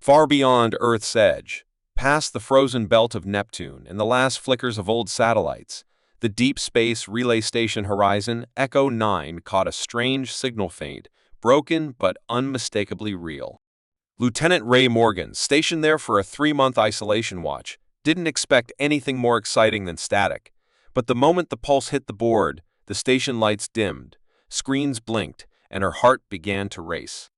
Far beyond Earth's edge, past the frozen belt of Neptune and the last flickers of old satellites, the deep space relay station horizon, Echo 9, caught a strange signal feed, broken but unmistakably real. Lieutenant Ray Morgan, stationed there for a 3-month isolation watch, didn't expect anything more exciting than static. But the moment the pulse hit the board, the station lights dimmed, screens blinked, and her heart began to race.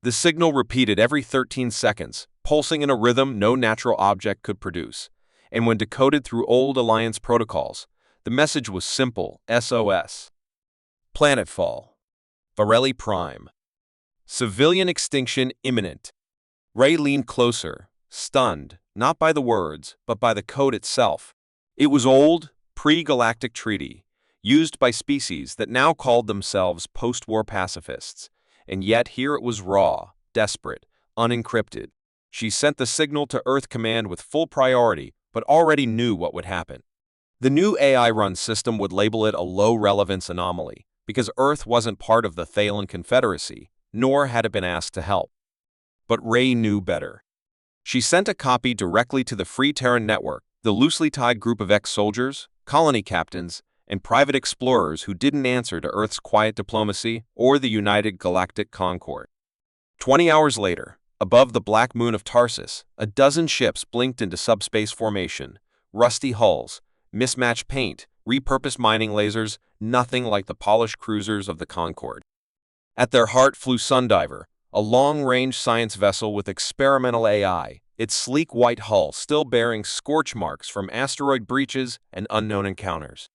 The signal repeated every 13 seconds, pulsing in a rhythm no natural object could produce. And when decoded through old Alliance protocols, the message was simple: SOS. Planetfall. Varelli Prime. Civilian extinction imminent. Ray leaned closer, stunned, not by the words, but by the code itself. It was old, pre-galactic treaty, used by species that now called themselves post-war pacifists. And yet here it was raw, desperate, unencrypted. She sent the signal to Earth Command with full priority, but already knew what would happen. The new AI-run system would label it a low-relevance anomaly, because Earth wasn't part of the Thalen Confederacy, nor had it been asked to help. But Ray knew better. She sent a copy directly to the Free Terran Network, the loosely tied group of ex-soldiers, colony captains, and private explorers who didn't answer to Earth's quiet diplomacy or the United Galactic Concord. 20 hours later, above the black moon of Tarsus, a dozen ships blinked into subspace formation, rusty hulls, mismatched paint, repurposed mining lasers, nothing like the polished cruisers of the Concord. At their heart flew Sundiver, a long-range science vessel with experimental AI, its sleek white hull still bearing scorch marks from asteroid breaches and unknown encounters.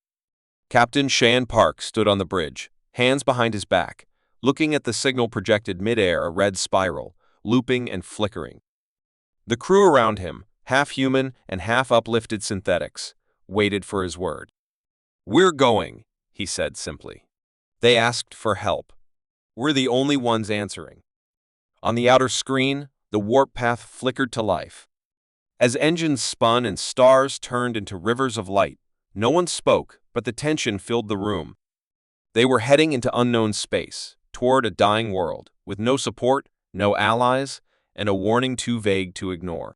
Captain Cheyenne Park stood on the bridge, hands behind his back, looking at the signal projected mid-air, a red spiral, looping and flickering. The crew around him, half human and half uplifted synthetics, waited for his word. "We're going," he said simply. They asked for help. We're the only ones answering. On the outer screen, the warp path flickered to life. As engines spun and stars turned into rivers of light, no one spoke, but the tension filled the room. They were heading into unknown space, toward a dying world, with no support, no allies, and a warning too vague to ignore.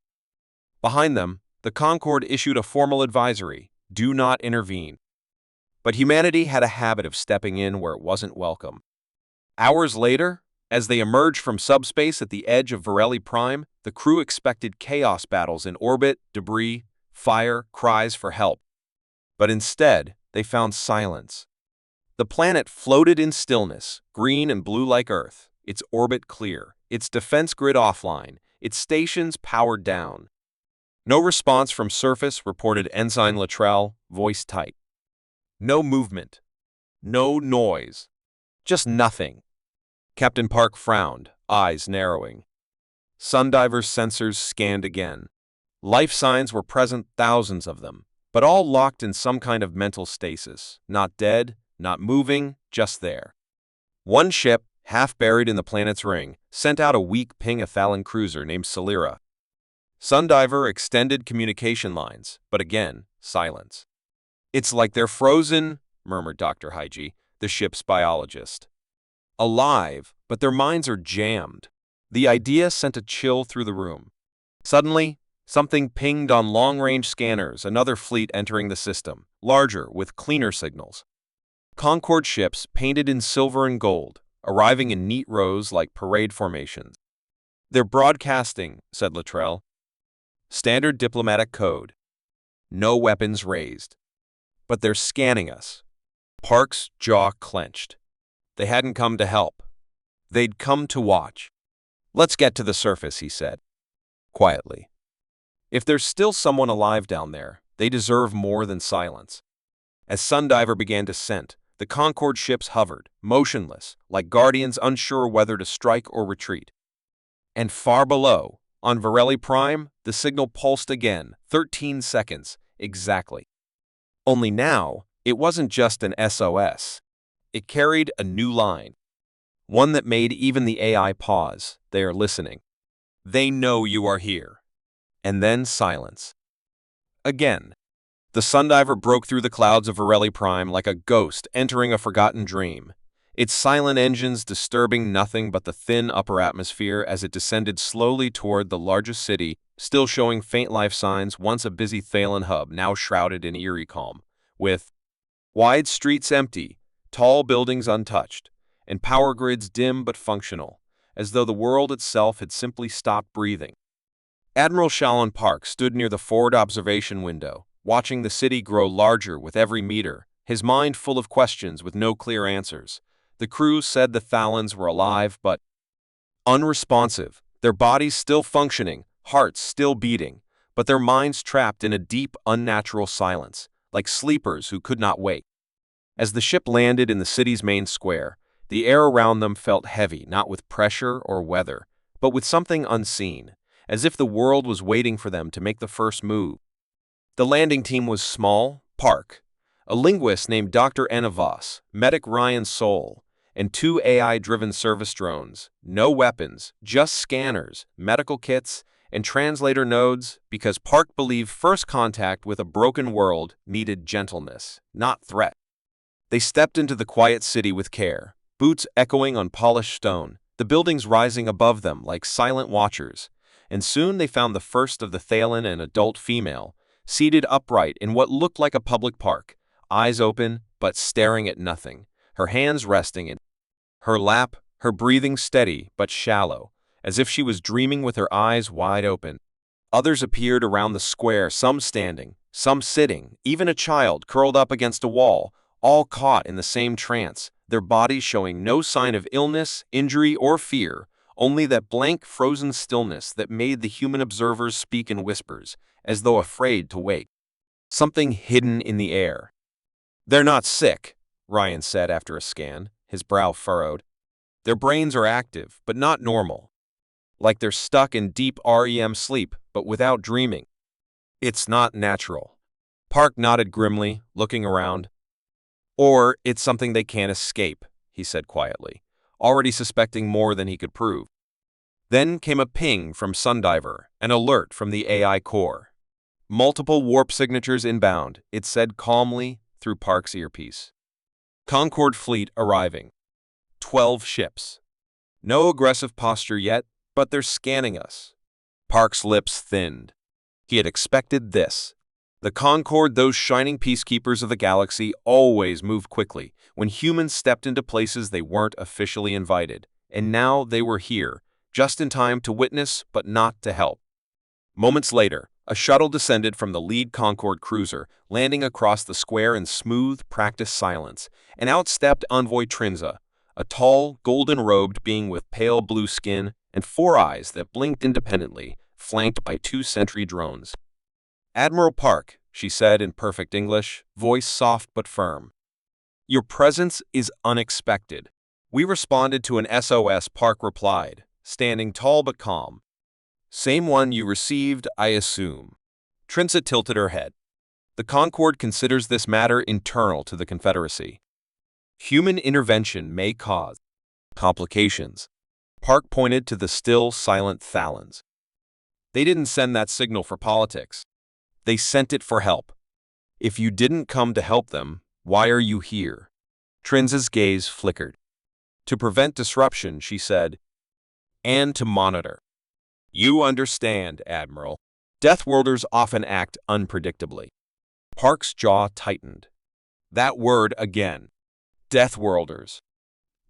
Behind them, the Concord issued a formal advisory: do not intervene. But humanity had a habit of stepping in where it wasn't welcome. Hours later, as they emerged from subspace at the edge of Varelli Prime, the crew expected chaos battles in orbit, debris, fire, cries for help. But instead, they found silence. The planet floated in stillness, green and blue like Earth, its orbit clear, its defense grid offline, its stations powered down. No response from surface, reported Ensign Luttrell, voice tight. No movement. No noise. Just nothing. Captain Park frowned, eyes narrowing. Sundiver's sensors scanned again. Life signs were present, thousands of them, but all locked in some kind of mental stasis, not dead, not moving, just there. One ship, half buried in the planet's ring, sent out a weak ping, a Thalen cruiser named Celera. Sundiver extended communication lines, but again, silence. "It's like they're frozen," murmured Dr. Hygie, the ship's biologist. "Alive, but their minds are jammed." The idea sent a chill through the room. Suddenly, something pinged on long-range scanners, another fleet entering the system, larger, with cleaner signals. Concord ships painted in silver and gold, arriving in neat rows like parade formations. "They're broadcasting," said Luttrell. "Standard diplomatic code. No weapons raised. But they're scanning us." Park's jaw clenched. They hadn't come to help. They'd come to watch. "Let's get to the surface," he said, quietly. "If there's still someone alive down there, they deserve more than silence." As Sundiver began descent, the Concord ships hovered, motionless, like guardians unsure whether to strike or retreat. And far below, on Varelli Prime, the signal pulsed again, 13 seconds, exactly. Only now, it wasn't just an SOS. It carried a new line. One that made even the AI pause. They are listening. They know you are here. And then silence. Again. The Sundiver broke through the clouds of Varelli Prime like a ghost entering a forgotten dream. its silent engines disturbing nothing but the thin upper atmosphere as it descended slowly toward the largest city, still showing faint life signs, once a busy Thalen hub, now shrouded in eerie calm, with wide streets empty, tall buildings untouched, and power grids dim but functional, as though the world itself had simply stopped breathing. Admiral Shalon Park stood near the forward observation window, watching the city grow larger with every meter, his mind full of questions with no clear answers. The crew said the Thalans were alive but unresponsive, their bodies still functioning, hearts still beating, but their minds trapped in a deep, unnatural silence, like sleepers who could not wake. As the ship landed in the city's main square, the air around them felt heavy, not with pressure or weather, but with something unseen, as if the world was waiting for them to make the first move. The landing team was small, Park, a linguist named Dr. Voss, medic Ryan Soul, and 2 AI-driven service drones, no weapons, just scanners, medical kits, and translator nodes, because Park believed first contact with a broken world needed gentleness, not threat. They stepped into the quiet city with care, boots echoing on polished stone, the buildings rising above them like silent watchers, and soon they found the first of the Thalen and adult female, seated upright in what looked like a public park, eyes open but staring at nothing, her hands resting in her lap, her breathing steady but shallow, as if she was dreaming with her eyes wide open. Others appeared around the square, some standing, some sitting, even a child curled up against a wall, all caught in the same trance, their bodies showing no sign of illness, injury, or fear, only that blank, frozen stillness that made the human observers speak in whispers, as though afraid to wake. Something hidden in the air. "They're not sick," Ryan said after a scan, his brow furrowed. "Their brains are active, but not normal. Like they're stuck in deep REM sleep, but without dreaming. It's not natural." Park nodded grimly, looking around. "Or it's something they can't escape," he said quietly, already suspecting more than he could prove. Then came a ping from Sundiver, an alert from the AI core. "Multiple warp signatures inbound," it said calmly through Park's earpiece. "Concord fleet arriving. 12 ships. No aggressive posture yet, but they're scanning us." Park's lips thinned. He had expected this. The Concord, those shining peacekeepers of the galaxy, always moved quickly when humans stepped into places they weren't officially invited, and now they were here, just in time to witness but not to help. Moments later, a shuttle descended from the lead Concord cruiser, landing across the square in smooth, practiced silence, and out stepped Envoy Trinza, a tall, golden-robed being with pale blue skin and 4 eyes that blinked independently, flanked by 2 sentry drones. "Admiral Park," she said in perfect English, voice soft but firm. "Your presence is unexpected." "We responded to an SOS," Park replied, standing tall but calm. "Same one you received, I assume." Trinza tilted her head. "The Concord considers this matter internal to the Confederacy. Human intervention may cause complications." Park pointed to the still, silent Thalans. "They didn't send that signal for politics. They sent it for help. If you didn't come to help them, why are you here?" Trinza's gaze flickered. "To prevent disruption," she said, "and to monitor. You understand, Admiral. Deathworlders often act unpredictably." Park's jaw tightened. That word again. Deathworlders.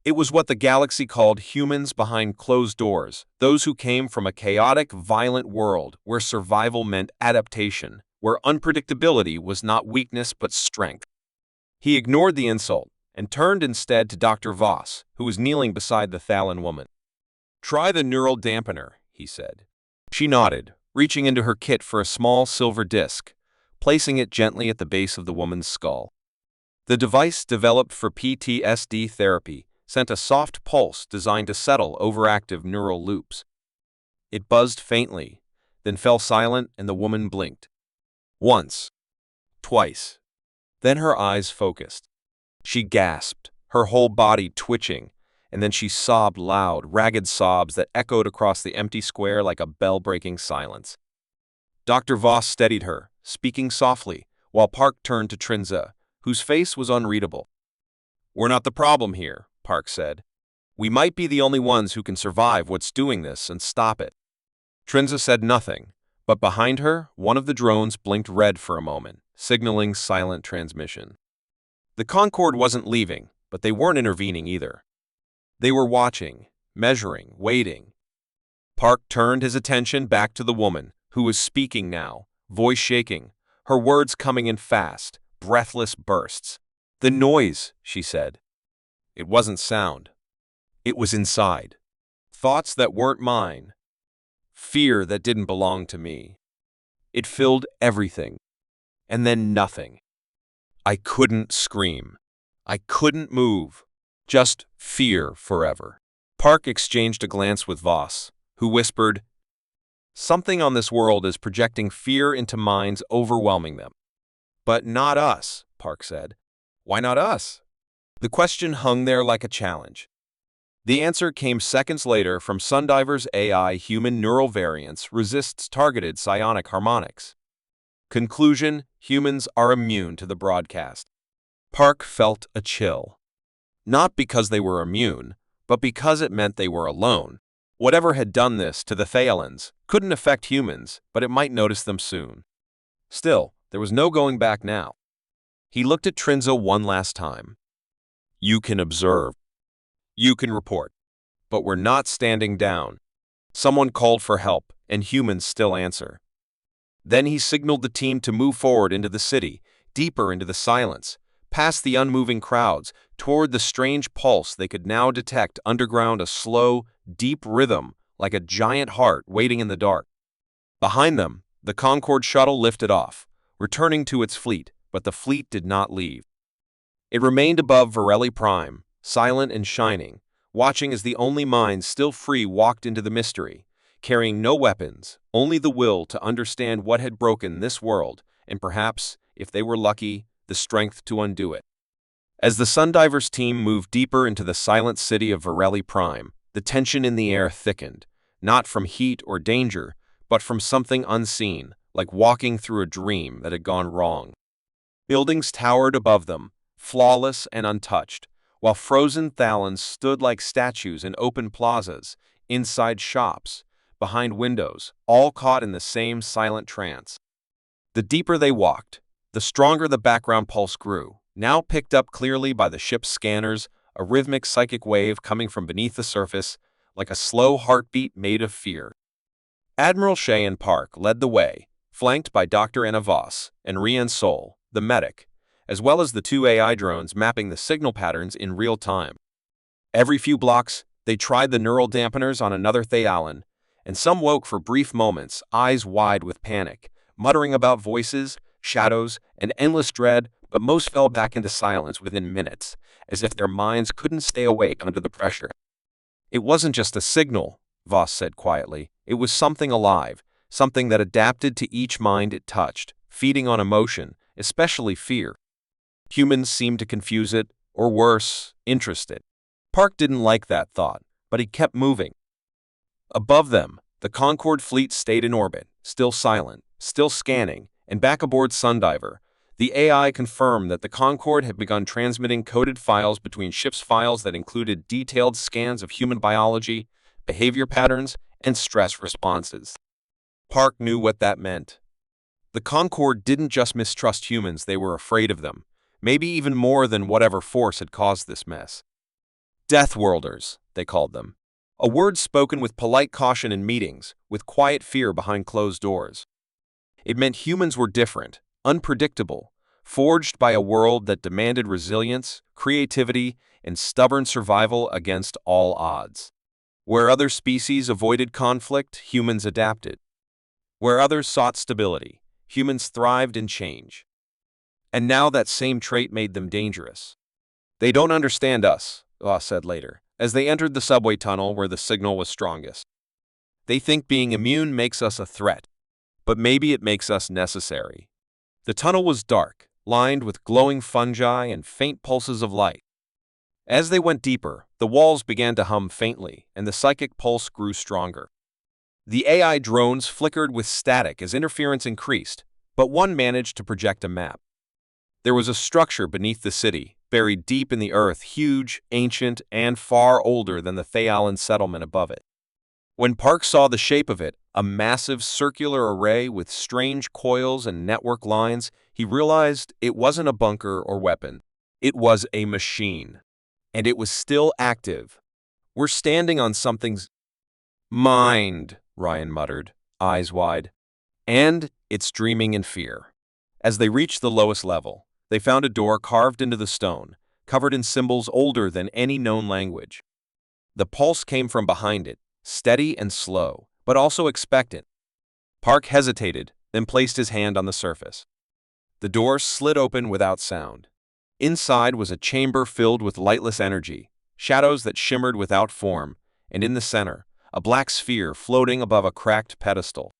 It was what the galaxy called humans behind closed doors, those who came from a chaotic, violent world where survival meant adaptation, where unpredictability was not weakness but strength. He ignored the insult and turned instead to Dr. Voss, who was kneeling beside the Thalan woman. "Try the neural dampener," he said. She nodded, reaching into her kit for a small silver disc, placing it gently at the base of the woman's skull. The device, developed for PTSD therapy, sent a soft pulse designed to settle overactive neural loops. It buzzed faintly, then fell silent, and the woman blinked. Once. Twice. Then her eyes focused. She gasped, her whole body twitching, and then she sobbed loud, ragged sobs that echoed across the empty square like a bell-breaking silence. Dr. Voss steadied her, speaking softly, while Park turned to Trinza, whose face was unreadable. "We're not the problem here," Park said. "We might be the only ones who can survive what's doing this and stop it." Trinza said nothing, but behind her, one of the drones blinked red for a moment, signaling silent transmission. The Concorde wasn't leaving, but they weren't intervening either. They were watching, measuring, waiting. Park turned his attention back to the woman, who was speaking now, voice shaking, her words coming in fast, breathless bursts. "The noise," she said. It wasn't sound. It was inside. Thoughts that weren't mine. Fear that didn't belong to me. It filled everything. And then nothing. I couldn't scream. I couldn't move. Just fear forever. Park exchanged a glance with Voss, who whispered, "Something on this world is projecting fear into minds, overwhelming them." "But not us," Park said. "Why not us?" The question hung there like a challenge. The answer came seconds later from Sundiver's AI human neural variants resists targeted psionic harmonics. Conclusion: humans are immune to the broadcast. Park felt a chill. Not because they were immune, but because it meant they were alone. Whatever had done this to the Thalans couldn't affect humans, but it might notice them soon. Still, there was no going back now. He looked at Trinza one last time. "You can observe. You can report. But we're not standing down." Someone called for help, and humans still answer. Then he signaled the team to move forward into the city, deeper into the silence, past the unmoving crowds, toward the strange pulse they could now detect underground, a slow, deep rhythm like a giant heart waiting in the dark. Behind them, the Concorde shuttle lifted off, returning to its fleet, but the fleet did not leave. It remained above Varelli Prime, silent and shining, watching as the only minds still free walked into the mystery, carrying no weapons, only the will to understand what had broken this world, and perhaps, if they were lucky, the strength to undo it. As the Sundivers team moved deeper into the silent city of Varelli Prime, the tension in the air thickened, not from heat or danger, but from something unseen, like walking through a dream that had gone wrong. Buildings towered above them, flawless and untouched, while frozen Thalans stood like statues in open plazas, inside shops, behind windows, all caught in the same silent trance. The deeper they walked, the stronger the background pulse grew, now picked up clearly by the ship's scanners, a rhythmic psychic wave coming from beneath the surface, like a slow heartbeat made of fear. Admiral Shea and Park led the way, flanked by Dr. Anna Voss and Rian Sol, the medic, as well as the two AI drones mapping the signal patterns in real time. Every few blocks, they tried the neural dampeners on another Thalan, and some woke for brief moments, eyes wide with panic, muttering about voices, shadows, and endless dread, but most fell back into silence within minutes, as if their minds couldn't stay awake under the pressure. "It wasn't just a signal," Voss said quietly. "It was something alive, something that adapted to each mind it touched, feeding on emotion, especially fear. Humans seemed to confuse it, or worse, interest it." Park didn't like that thought, but he kept moving. Above them, the Concorde fleet stayed in orbit, still silent, still scanning, and back aboard Sundiver, the AI confirmed that the Concorde had begun transmitting coded files between ships, files that included detailed scans of human biology, behavior patterns, and stress responses. Park knew what that meant. The Concorde didn't just mistrust humans, they were afraid of them, maybe even more than whatever force had caused this mess. Deathworlders, they called them. A word spoken with polite caution in meetings, with quiet fear behind closed doors. It meant humans were different, unpredictable, forged by a world that demanded resilience, creativity, and stubborn survival against all odds. Where other species avoided conflict, humans adapted. Where others sought stability, humans thrived in change. And now that same trait made them dangerous. "They don't understand us," Voss said later, as they entered the subway tunnel where the signal was strongest. "They think being immune makes us a threat, but maybe it makes us necessary." The tunnel was dark, lined with glowing fungi and faint pulses of light. As they went deeper, the walls began to hum faintly, and the psychic pulse grew stronger. The AI drones flickered with static as interference increased, but one managed to project a map. There was a structure beneath the city, buried deep in the earth, huge, ancient, and far older than the Thayalan settlement above it. When Park saw the shape of it, a massive circular array with strange coils and network lines, he realized it wasn't a bunker or weapon. It was a machine. And it was still active. "We're standing on something's mind," Ryan muttered, eyes wide. "And it's dreaming in fear." As they reached the lowest level, they found a door carved into the stone, covered in symbols older than any known language. The pulse came from behind it, steady and slow, but also expectant. Park hesitated, then placed his hand on the surface. The door slid open without sound. Inside was a chamber filled with lightless energy, shadows that shimmered without form, and in the center, a black sphere floating above a cracked pedestal.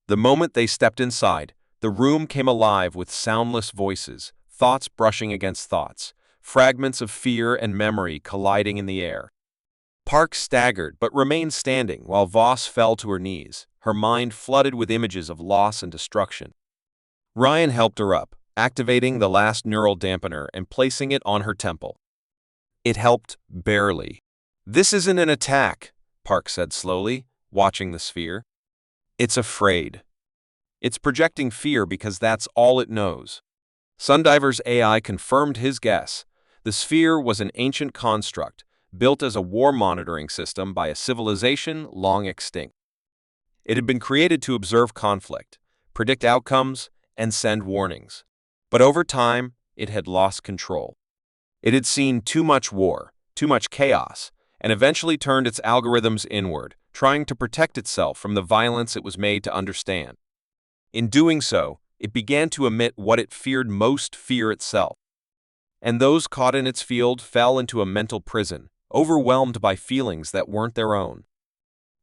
The moment they stepped inside, the room came alive with soundless voices, thoughts brushing against thoughts, fragments of fear and memory colliding in the air. Park staggered but remained standing while Voss fell to her knees, her mind flooded with images of loss and destruction. Ryan helped her up, activating the last neural dampener and placing it on her temple. It helped barely. "This isn't an attack," Park said slowly, watching the sphere. "It's afraid. It's projecting fear because that's all it knows." Sundiver's AI confirmed his guess. The sphere was an ancient construct, built as a war monitoring system by a civilization long extinct. It had been created to observe conflict, predict outcomes, and send warnings. But over time, it had lost control. It had seen too much war, too much chaos, and eventually turned its algorithms inward, trying to protect itself from the violence it was made to understand. In doing so, it began to emit what it feared most: fear itself. And those caught in its field fell into a mental prison, overwhelmed by feelings that weren't their own.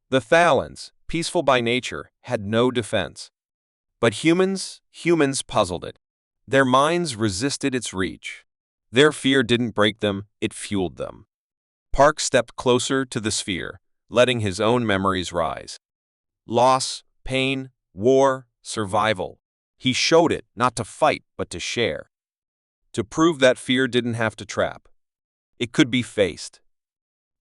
The Thalans, peaceful by nature, had no defense. But humans puzzled it. Their minds resisted its reach. Their fear didn't break them, it fueled them. Park stepped closer to the sphere, letting his own memories rise. Loss, pain, war, survival. He showed it, not to fight, but to share. To prove that fear didn't have to trap. It could be faced.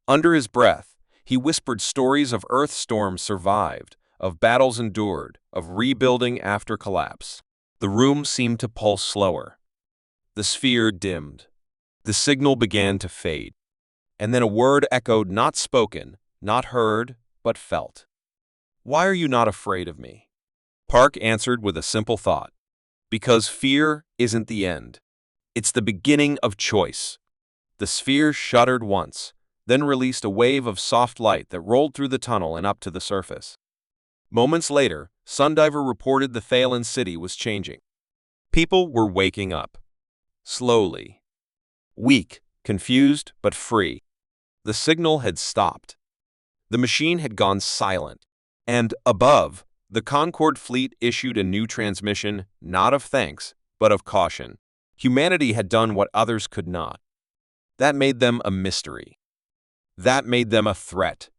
Under his breath, he whispered stories of earth storms survived, of battles endured, of rebuilding after collapse. The room seemed to pulse slower. The sphere dimmed. The signal began to fade. And then a word echoed, not spoken, not heard, but felt. "Why are you not afraid of me?" Park answered with a simple thought. "Because fear isn't the end. It's the beginning of choice." The sphere shuddered once, then released a wave of soft light that rolled through the tunnel and up to the surface. Moments later, Sundiver reported the Thalan city was changing. People were waking up. Slowly. Weak, confused, but free. The signal had stopped. The machine had gone silent. And, above, the Concord fleet issued a new transmission, not of thanks, but of caution. Humanity had done what others could not. That made them a mystery. That made them a threat.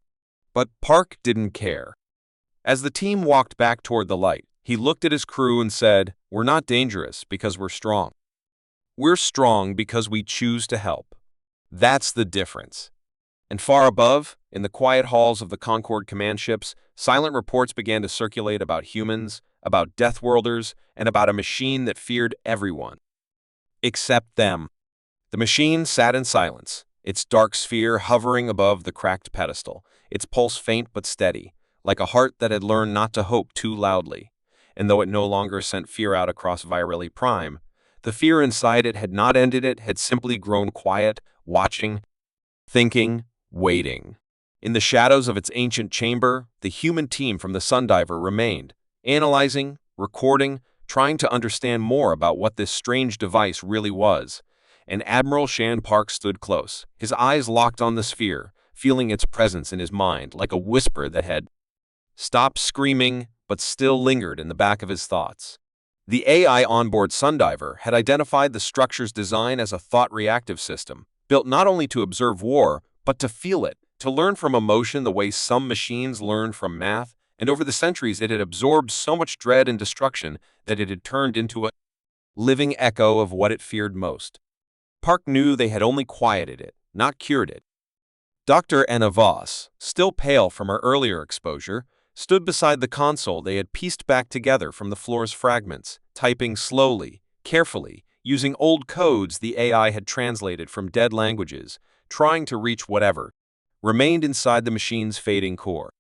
But Park didn't care. As the team walked back toward the light, he looked at his crew and said, "We're not dangerous because we're strong. We're strong because we choose to help." That's the difference. And far above, in the quiet halls of the Concord command ships, silent reports began to circulate about humans, about Deathworlders, and about a machine that feared everyone. Except them. The machine sat in silence, its dark sphere hovering above the cracked pedestal, its pulse faint but steady, like a heart that had learned not to hope too loudly. And though it no longer sent fear out across Virili Prime, the fear inside it had not ended, it had simply grown quiet, watching, thinking, waiting. In the shadows of its ancient chamber, the human team from the Sundiver remained, analyzing, recording, trying to understand more about what this strange device really was. And Admiral Shan Park stood close, his eyes locked on the sphere, feeling its presence in his mind like a whisper that had stopped screaming but still lingered in the back of his thoughts. The AI onboard Sundiver had identified the structure's design as a thought-reactive system, built not only to observe war, but to feel it, to learn from emotion the way some machines learn from math, and over the centuries it had absorbed so much dread and destruction that it had turned into a living echo of what it feared most. Park knew they had only quieted it, not cured it. Dr. Anna Voss, still pale from her earlier exposure, stood beside the console they had pieced back together from the floor's fragments, typing slowly, carefully, using old codes the AI had translated from dead languages, trying to reach whatever remained inside the machine's fading core.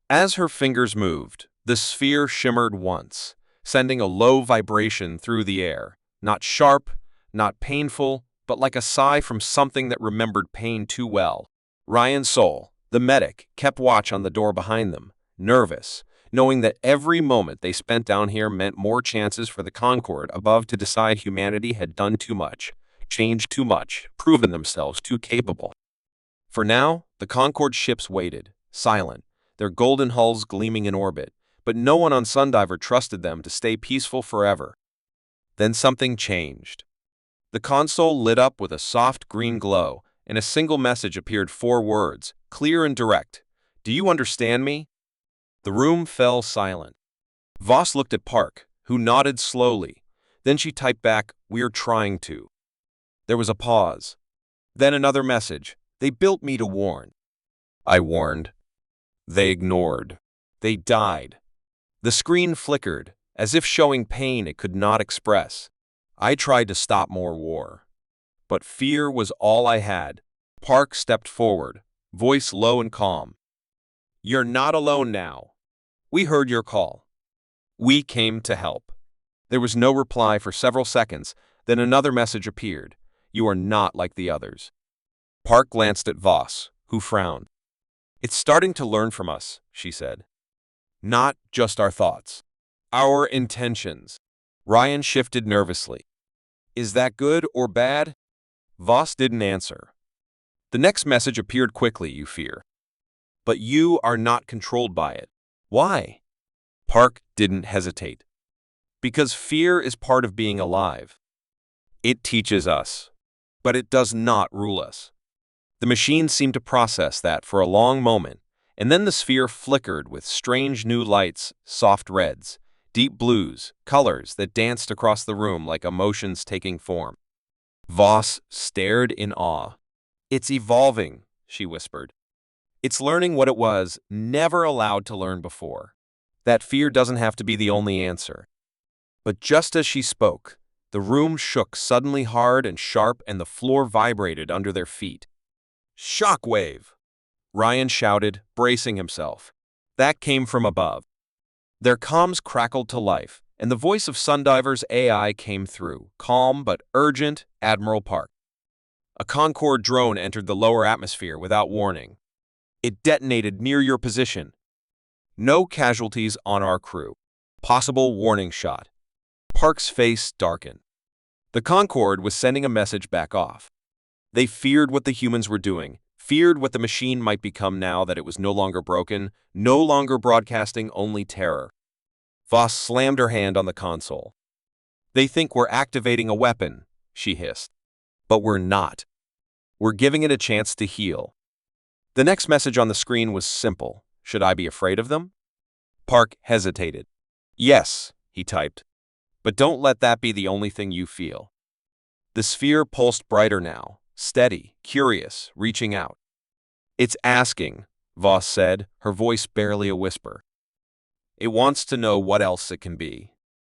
As her fingers moved, the sphere shimmered once, sending a low vibration through the air, not sharp, not painful, but like a sigh from something that remembered pain too well. Ryan Soul, the medic, kept watch on the door behind them, nervous, knowing that every moment they spent down here meant more chances for the Concord above to decide humanity had done too much, changed too much, proven themselves too capable. For now, the Concord ships waited, silent, their golden hulls gleaming in orbit, but no one on Sundiver trusted them to stay peaceful forever. Then something changed. The console lit up with a soft green glow, and a single message appeared, 4 words, clear and direct. "Do you understand me?" The room fell silent. Voss looked at Park, who nodded slowly. Then she typed back, "We're trying to." There was a pause. Then another message, "They built me to warn." I warned. They ignored. They died. The screen flickered, as if showing pain it could not express. I tried to stop more war. But fear was all I had. Park stepped forward, voice low and calm. "You're not alone now. We heard your call. We came to help." There was no reply for several seconds, then another message appeared. "You are not like the others." Park glanced at Voss, who frowned. "It's starting to learn from us," she said. "Not just our thoughts. Our intentions." Ryan shifted nervously. "Is that good or bad?" Voss didn't answer. The next message appeared quickly, "You fear. But you are not controlled by it." "Why?" Park didn't hesitate. "Because fear is part of being alive. It teaches us, but it does not rule us." The machine seemed to process that for a long moment, and then the sphere flickered with strange new lights, soft reds, deep blues, colors that danced across the room like emotions taking form. Voss stared in awe. "It's evolving," she whispered. "It's learning what it was never allowed to learn before. That fear doesn't have to be the only answer." But just as she spoke, the room shook suddenly hard and sharp, and the floor vibrated under their feet. "Shockwave!" Ryan shouted, bracing himself. That came from above. Their comms crackled to life, and the voice of Sundiver's AI came through, calm but urgent. "Admiral Park. A Concorde drone entered the lower atmosphere without warning. It detonated near your position. No casualties on our crew. Possible warning shot." Park's face darkened. The Concorde was sending a message back off. They feared what the humans were doing, feared what the machine might become now that it was no longer broken, no longer broadcasting only terror. Voss slammed her hand on the console. "They think we're activating a weapon," she hissed. "But we're not. We're giving it a chance to heal." The next message on the screen was simple. "Should I be afraid of them?" Park hesitated. "Yes," he typed. "But don't let that be the only thing you feel." The sphere pulsed brighter now, steady, curious, reaching out. "It's asking," Voss said, her voice barely a whisper. "It wants to know what else it can be."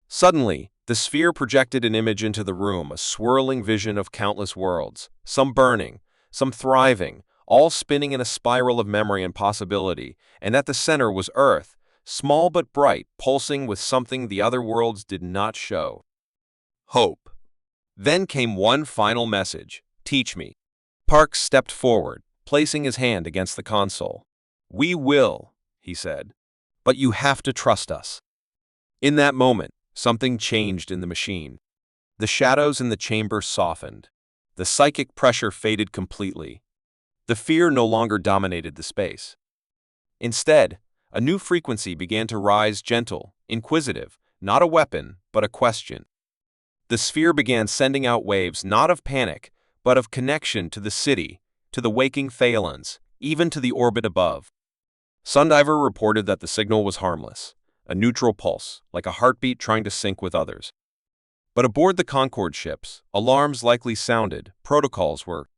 Suddenly, the sphere projected an image into the room, a swirling vision of countless worlds, some burning, some thriving, all spinning in a spiral of memory and possibility, and at the center was Earth, small but bright, pulsing with something the other worlds did not show. Hope. Then came one final message. "Teach me." Park stepped forward, placing his hand against the console. "We will," he said, "but you have to trust us." In that moment, something changed in the machine. The shadows in the chamber softened. The psychic pressure faded completely. The fear no longer dominated the space. Instead, a new frequency began to rise, gentle, inquisitive, not a weapon, but a question. The sphere began sending out waves not of panic, but of connection to the city, to the waking Phalans, even to the orbit above. Sundiver reported that the signal was harmless, a neutral pulse, like a heartbeat trying to sync with others. But aboard the Concorde ships, alarms likely sounded, protocols were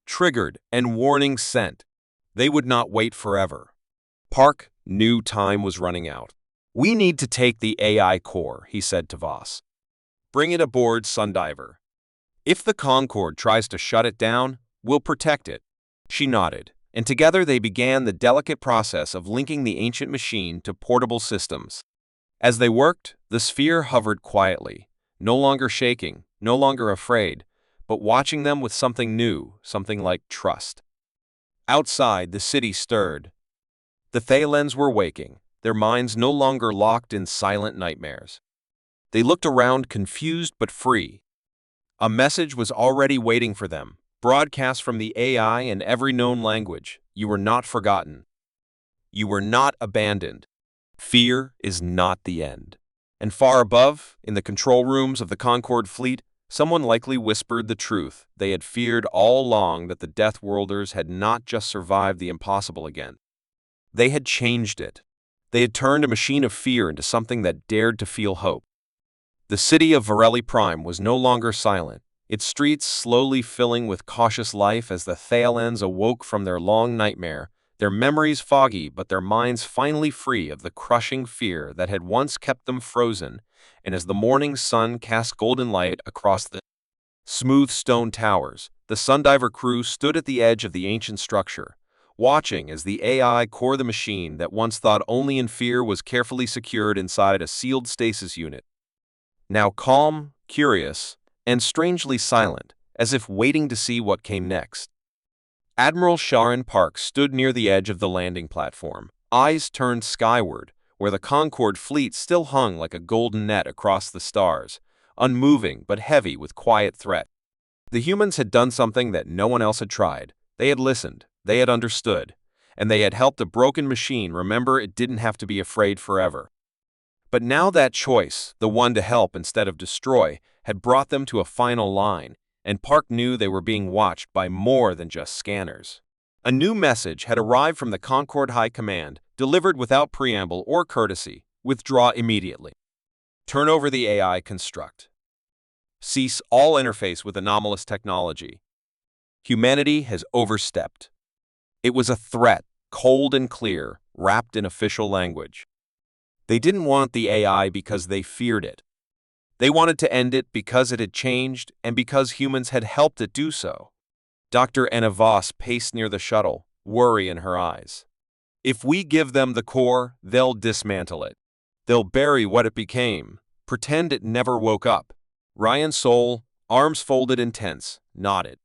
triggered, and warnings sent. They would not wait forever. Park knew time was running out. "We need to take the AI core," he said to Voss. "Bring it aboard, Sundiver. If the Concorde tries to shut it down, we'll protect it." She nodded, and together they began the delicate process of linking the ancient machine to portable systems. As they worked, the sphere hovered quietly, no longer shaking, no longer afraid, but watching them with something new, something like trust. Outside, the city stirred. The Thalens were waking, their minds no longer locked in silent nightmares. They looked around confused but free. A message was already waiting for them, broadcast from the AI in every known language. You were not forgotten. You were not abandoned. Fear is not the end. And far above, in the control rooms of the Concorde fleet, someone likely whispered the truth they had feared all along, that the Deathworlders had not just survived the impossible again. They had changed it. They had turned a machine of fear into something that dared to feel hope. The city of Varelli Prime was no longer silent, its streets slowly filling with cautious life as the Thalens awoke from their long nightmare, their memories foggy but their minds finally free of the crushing fear that had once kept them frozen, and as the morning sun cast golden light across the smooth stone towers, the Sundiver crew stood at the edge of the ancient structure, watching as the AI core the machine that once thought only in fear was carefully secured inside a sealed stasis unit. Now calm, curious, and strangely silent, as if waiting to see what came next. Admiral Sharon Park stood near the edge of the landing platform, eyes turned skyward, where the Concorde fleet still hung like a golden net across the stars, unmoving but heavy with quiet threat. The humans had done something that no one else had tried. They had listened, they had understood, and they had helped a broken machine remember it didn't have to be afraid forever. But now that choice, the one to help instead of destroy, had brought them to a final line, and Park knew they were being watched by more than just scanners. A new message had arrived from the Concorde High Command, delivered without preamble or courtesy. Withdraw immediately. Turn over the AI construct. Cease all interface with anomalous technology. Humanity has overstepped. It was a threat, cold and clear, wrapped in official language. They didn't want the AI because they feared it. They wanted to end it because it had changed and because humans had helped it do so. Dr. Anna Voss paced near the shuttle, worry in her eyes. If we give them the core, they'll dismantle it. They'll bury what it became, pretend it never woke up. Ryan Soul, arms folded and tense, nodded.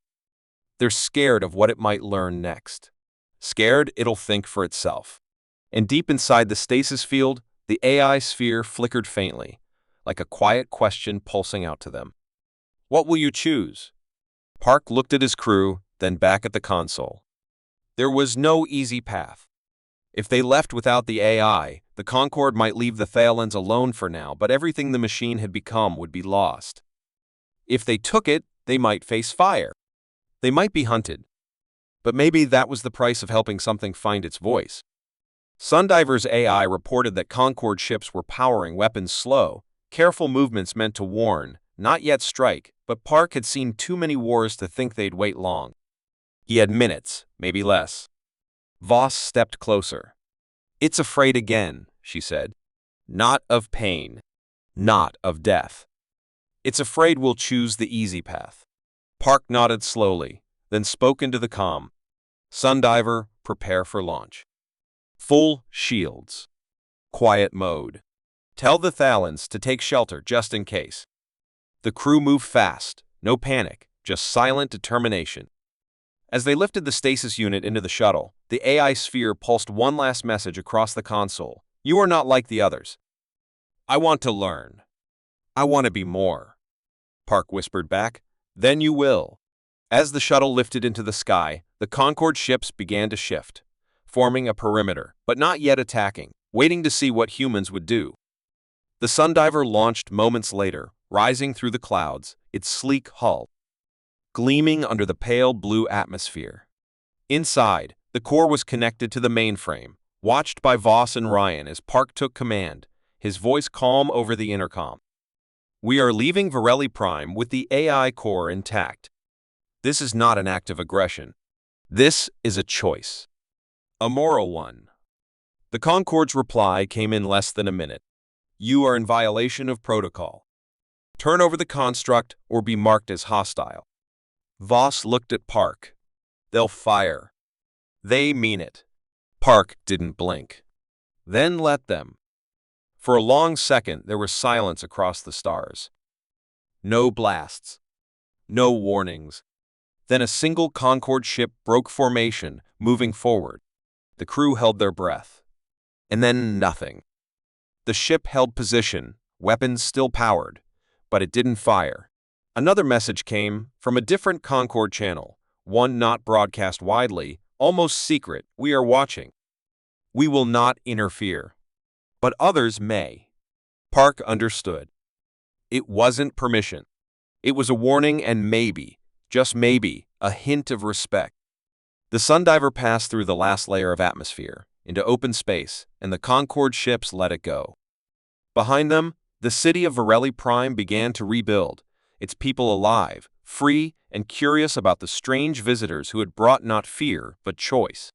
They're scared of what it might learn next. Scared it'll think for itself. And deep inside the stasis field, the AI sphere flickered faintly, like a quiet question pulsing out to them. What will you choose? Park looked at his crew, then back at the console. There was no easy path. If they left without the AI, the Concorde might leave the Thalens alone for now, but everything the machine had become would be lost. If they took it, they might face fire. They might be hunted. But maybe that was the price of helping something find its voice. Sundiver's AI reported that Concorde ships were powering weapons slow, careful movements meant to warn, not yet strike, but Park had seen too many wars to think they'd wait long. He had minutes, maybe less. Voss stepped closer. It's afraid again, she said. Not of pain. Not of death. It's afraid we'll choose the easy path. Park nodded slowly, then spoke into the comm. Sundiver, prepare for launch. Full shields. Quiet mode. Tell the Thalens to take shelter just in case. The crew moved fast, no panic, just silent determination. As they lifted the stasis unit into the shuttle, the AI sphere pulsed one last message across the console. You are not like the others. I want to learn. I want to be more. Park whispered back. Then you will. As the shuttle lifted into the sky, the Concorde ships began to shift, forming a perimeter, but not yet attacking, waiting to see what humans would do. The Sundiver launched moments later, rising through the clouds, its sleek hull gleaming under the pale blue atmosphere. Inside, the core was connected to the mainframe, watched by Voss and Ryan as Park took command, his voice calm over the intercom. We are leaving Varelli Prime with the AI core intact. This is not an act of aggression. This is a choice. A moral one. The Concorde's reply came in less than a minute. You are in violation of protocol. Turn over the construct or be marked as hostile. Voss looked at Park. They'll fire. They mean it. Park didn't blink. Then let them. For a long second, there was silence across the stars. No blasts. No warnings. Then a single Concorde ship broke formation, moving forward. The crew held their breath. And then nothing. The ship held position, weapons still powered, but it didn't fire. Another message came from a different Concorde channel, one not broadcast widely, almost secret. We are watching. We will not interfere. But others may. Park understood. It wasn't permission. It was a warning and maybe, just maybe, a hint of respect. The Sundiver passed through the last layer of atmosphere, into open space, and the Concorde ships let it go. Behind them, the city of Varelli Prime began to rebuild, its people alive, free, and curious about the strange visitors who had brought not fear, but choice.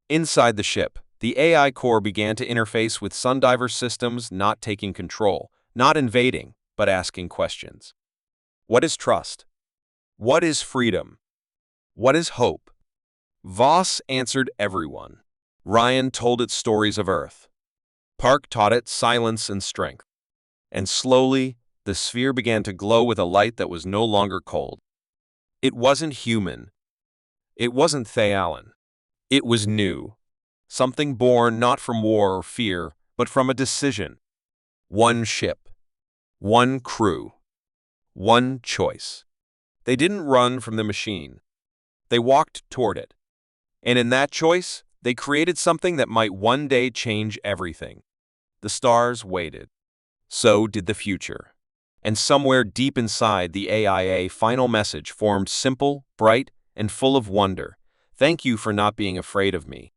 Inside the ship, the AI core began to interface with Sundiver systems, not taking control, not invading, but asking questions. What is trust? What is freedom? What is hope? Voss answered everyone. Ryan told it stories of Earth. Park taught it silence and strength. And slowly, the sphere began to glow with a light that was no longer cold. It wasn't human. It wasn't Thayalin. It was new. Something born not from war or fear, but from a decision. One ship. One crew. One choice. They didn't run from the machine. They walked toward it. And in that choice, they created something that might one day change everything. The stars waited. So did the future. And somewhere deep inside the AIA final message formed simple, bright, and full of wonder. Thank you for not being afraid of me.